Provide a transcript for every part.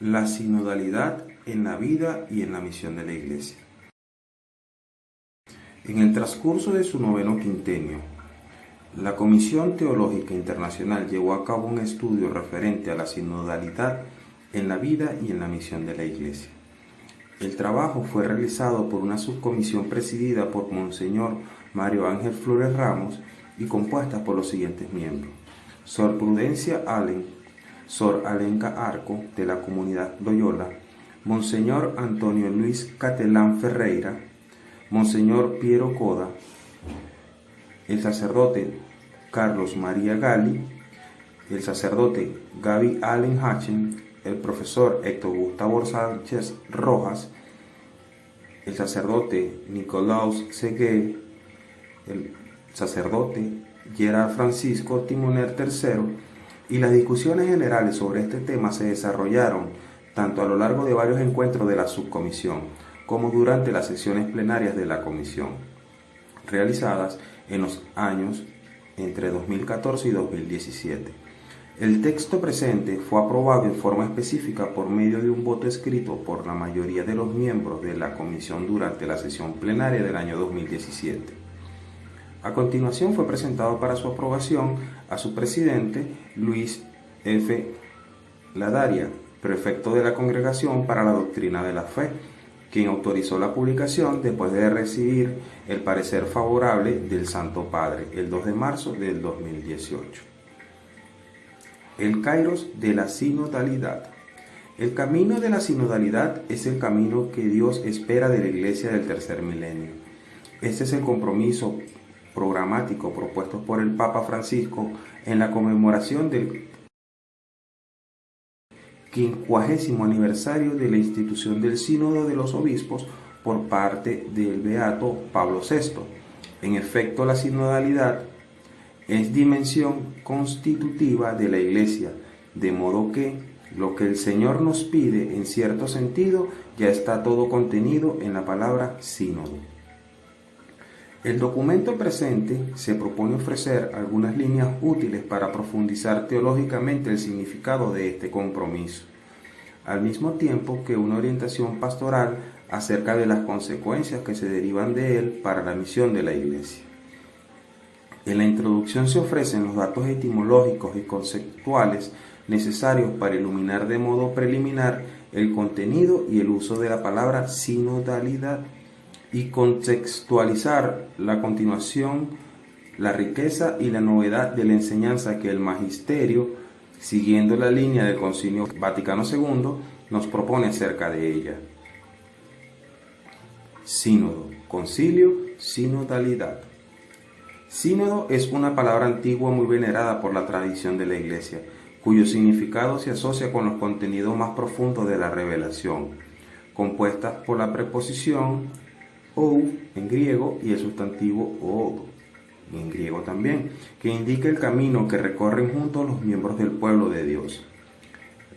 La sinodalidad en la vida y en la misión de la Iglesia. En el transcurso de su noveno quinquenio, la Comisión Teológica Internacional llevó a cabo un estudio referente a la sinodalidad en la vida y en la misión de la Iglesia. El trabajo fue realizado por una subcomisión presidida por Monseñor Mario Ángel Flores Ramos y compuesta por los siguientes miembros: Sor Prudencia Allen, Sor Alenka Arco, de la Comunidad Loyola, Monseñor Antonio Luis Catelán Ferreira, Monseñor Piero Coda, el sacerdote Carlos María Gali, el sacerdote Gaby Allen Hachen, el profesor Héctor Gustavo Sánchez Rojas, el sacerdote Nicolaus Segué, el sacerdote Gerard Francisco Timoner III, y las discusiones generales sobre este tema se desarrollaron tanto a lo largo de varios encuentros de la subcomisión como durante las sesiones plenarias de la comisión, realizadas en los años entre 2014 y 2017. El texto presente fue aprobado en forma específica por medio de un voto escrito por la mayoría de los miembros de la comisión durante la sesión plenaria del año 2017. A continuación fue presentado para su aprobación a su presidente, Luis F. Ladaria, prefecto de la Congregación para la Doctrina de la Fe, quien autorizó la publicación después de recibir el parecer favorable del Santo Padre el 2 de marzo del 2018. El kairos de la sinodalidad. El camino de la sinodalidad es el camino que Dios espera de la Iglesia del tercer milenio. Este es el compromiso programático propuesto por el Papa Francisco en la conmemoración del 50º aniversario de la institución del Sínodo de los Obispos por parte del Beato Pablo VI. En efecto, la sinodalidad es dimensión constitutiva de la Iglesia, de modo que lo que el Señor nos pide, en cierto sentido, ya está todo contenido en la palabra sínodo. El documento presente se propone ofrecer algunas líneas útiles para profundizar teológicamente el significado de este compromiso, al mismo tiempo que una orientación pastoral acerca de las consecuencias que se derivan de él para la misión de la Iglesia. En la introducción se ofrecen los datos etimológicos y conceptuales necesarios para iluminar de modo preliminar el contenido y el uso de la palabra sinodalidad, y contextualizar la continuación, la riqueza y la novedad de la enseñanza que el Magisterio, siguiendo la línea del Concilio Vaticano II, nos propone acerca de ella. Sínodo, concilio, sinodalidad. Sínodo es una palabra antigua muy venerada por la tradición de la Iglesia, cuyo significado se asocia con los contenidos más profundos de la revelación, compuestas por la preposición ou en griego y el sustantivo odo en griego también, que indica el camino que recorren juntos los miembros del pueblo de Dios.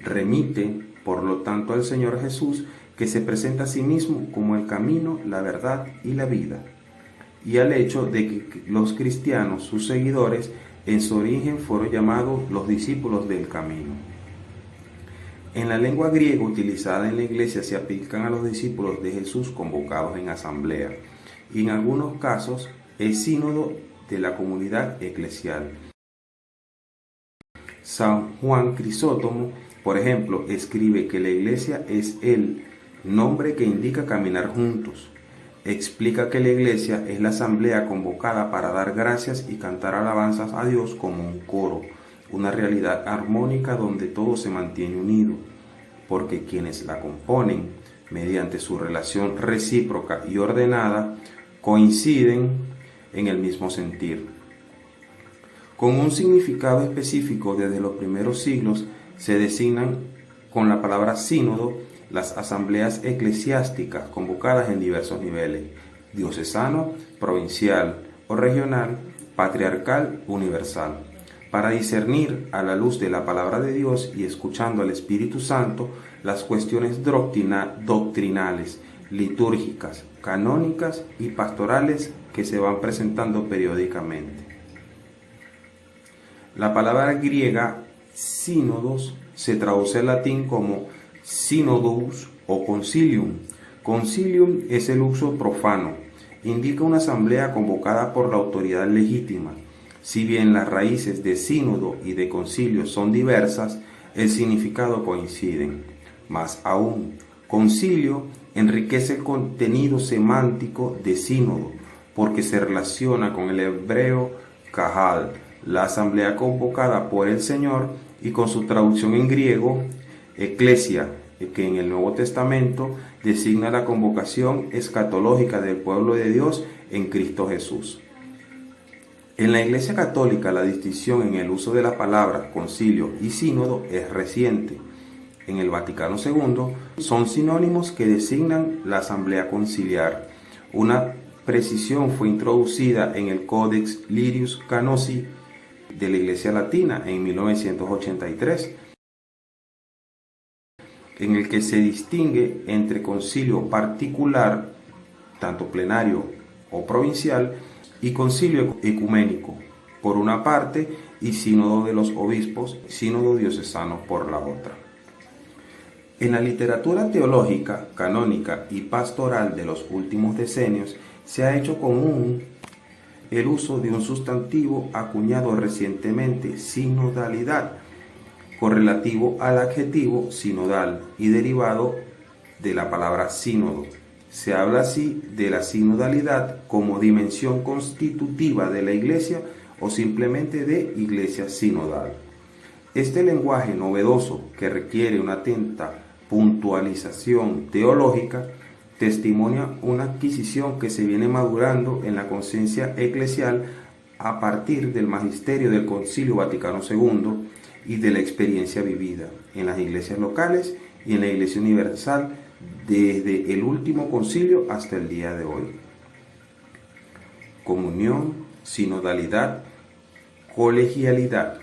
Remite, por lo tanto, al Señor Jesús, que se presenta a sí mismo como el camino, la verdad y la vida, y al hecho de que los cristianos, sus seguidores, en su origen fueron llamados los discípulos del camino. En la lengua griega utilizada en la Iglesia se aplican a los discípulos de Jesús convocados en asamblea, y en algunos casos el sínodo de la comunidad eclesial. San Juan Crisóstomo, por ejemplo, escribe que la Iglesia es el nombre que indica caminar juntos. Explica que la Iglesia es la asamblea convocada para dar gracias y cantar alabanzas a Dios como un coro, una realidad armónica donde todo se mantiene unido, porque quienes la componen, mediante su relación recíproca y ordenada, coinciden en el mismo sentir. Con un significado específico desde los primeros siglos, se designan con la palabra sínodo las asambleas eclesiásticas convocadas en diversos niveles: diocesano, provincial o regional, patriarcal, universal, para discernir a la luz de la palabra de Dios y escuchando al Espíritu Santo las cuestiones doctrinales, litúrgicas, canónicas y pastorales que se van presentando periódicamente. La palabra griega sínodos se traduce al latín como Synodus o concilium. Concilium es el uso profano. Indica una asamblea convocada por la autoridad legítima. Si bien las raíces de sínodo y de concilio son diversas, el significado coinciden. Más aún, concilio enriquece el contenido semántico de sínodo, porque se relaciona con el hebreo kahal, la asamblea convocada por el Señor, y con su traducción en griego, eclesia, que en el Nuevo Testamento designa la convocación escatológica del pueblo de Dios en Cristo Jesús. En la Iglesia Católica, la distinción en el uso de las palabras concilio y sínodo es reciente. En el Vaticano II son sinónimos que designan la asamblea conciliar. Una precisión fue introducida en el Codex Liris Canosi de la Iglesia Latina en 1983, en el que se distingue entre concilio particular, tanto plenario o provincial, y concilio ecuménico, por una parte, y sínodo de los obispos, sínodo diocesano por la otra. En la literatura teológica, canónica y pastoral de los últimos decenios, se ha hecho común el uso de un sustantivo acuñado recientemente, sinodalidad, correlativo al adjetivo sinodal y derivado de la palabra sínodo. Se habla así de la sinodalidad como dimensión constitutiva de la Iglesia o simplemente de Iglesia sinodal. Este lenguaje novedoso, que requiere una atenta puntualización teológica, testimonia una adquisición que se viene madurando en la conciencia eclesial a partir del magisterio del Concilio Vaticano II y de la experiencia vivida en las iglesias locales y en la Iglesia Universal desde el último concilio hasta el día de hoy. Comunión, sinodalidad, colegialidad.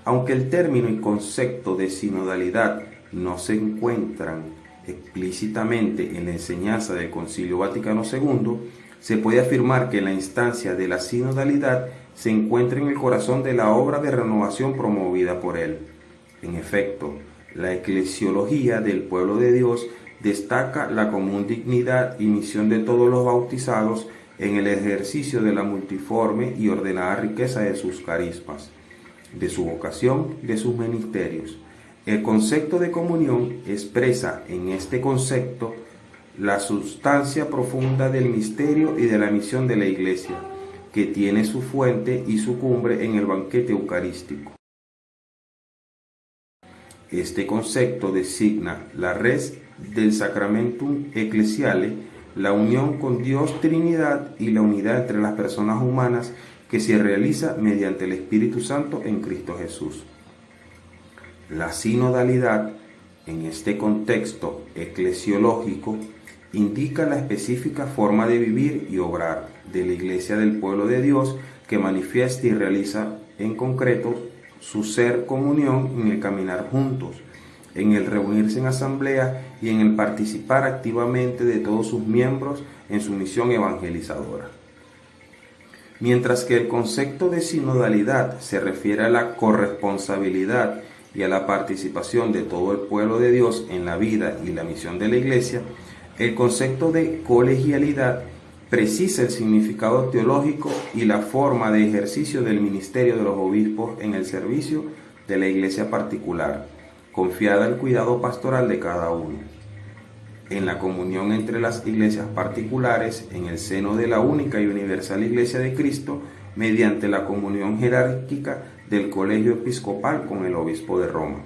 Aunque el término y concepto de sinodalidad no se encuentran explícitamente en la enseñanza del Concilio Vaticano II, se puede afirmar que la instancia de la sinodalidad se encuentra en el corazón de la obra de renovación promovida por él. En efecto, la eclesiología del pueblo de Dios destaca la común dignidad y misión de todos los bautizados en el ejercicio de la multiforme y ordenada riqueza de sus carismas, de su vocación, de sus ministerios. El concepto de comunión expresa en este concepto la sustancia profunda del misterio y de la misión de la Iglesia, que tiene su fuente y su cumbre en el banquete eucarístico. Este concepto designa la res del sacramentum ecclesiale, la unión con Dios Trinidad y la unidad entre las personas humanas que se realiza mediante el Espíritu Santo en Cristo Jesús. La sinodalidad, en este contexto eclesiológico, indica la específica forma de vivir y obrar de la Iglesia del pueblo de Dios que manifiesta y realiza en concreto su ser comunión en el caminar juntos, en el reunirse en asamblea y en el participar activamente de todos sus miembros en su misión evangelizadora. Mientras que el concepto de sinodalidad se refiere a la corresponsabilidad y a la participación de todo el pueblo de Dios en la vida y la misión de la Iglesia, el concepto de colegialidad precisa el significado teológico y la forma de ejercicio del ministerio de los obispos en el servicio de la Iglesia particular, confiada al cuidado pastoral de cada uno. En la comunión entre las iglesias particulares, en el seno de la única y universal Iglesia de Cristo, mediante la comunión jerárquica del colegio episcopal con el obispo de Roma.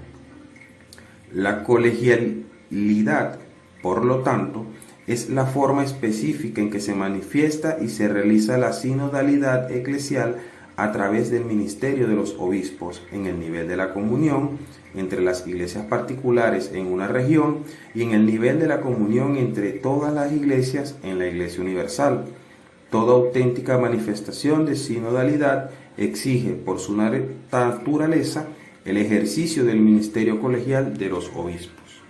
La colegialidad, por lo tanto, es la forma específica en que se manifiesta y se realiza la sinodalidad eclesial a través del ministerio de los obispos en el nivel de la comunión entre las iglesias particulares en una región y en el nivel de la comunión entre todas las iglesias en la Iglesia Universal. Toda auténtica manifestación de sinodalidad exige por su naturaleza el ejercicio del ministerio colegial de los obispos.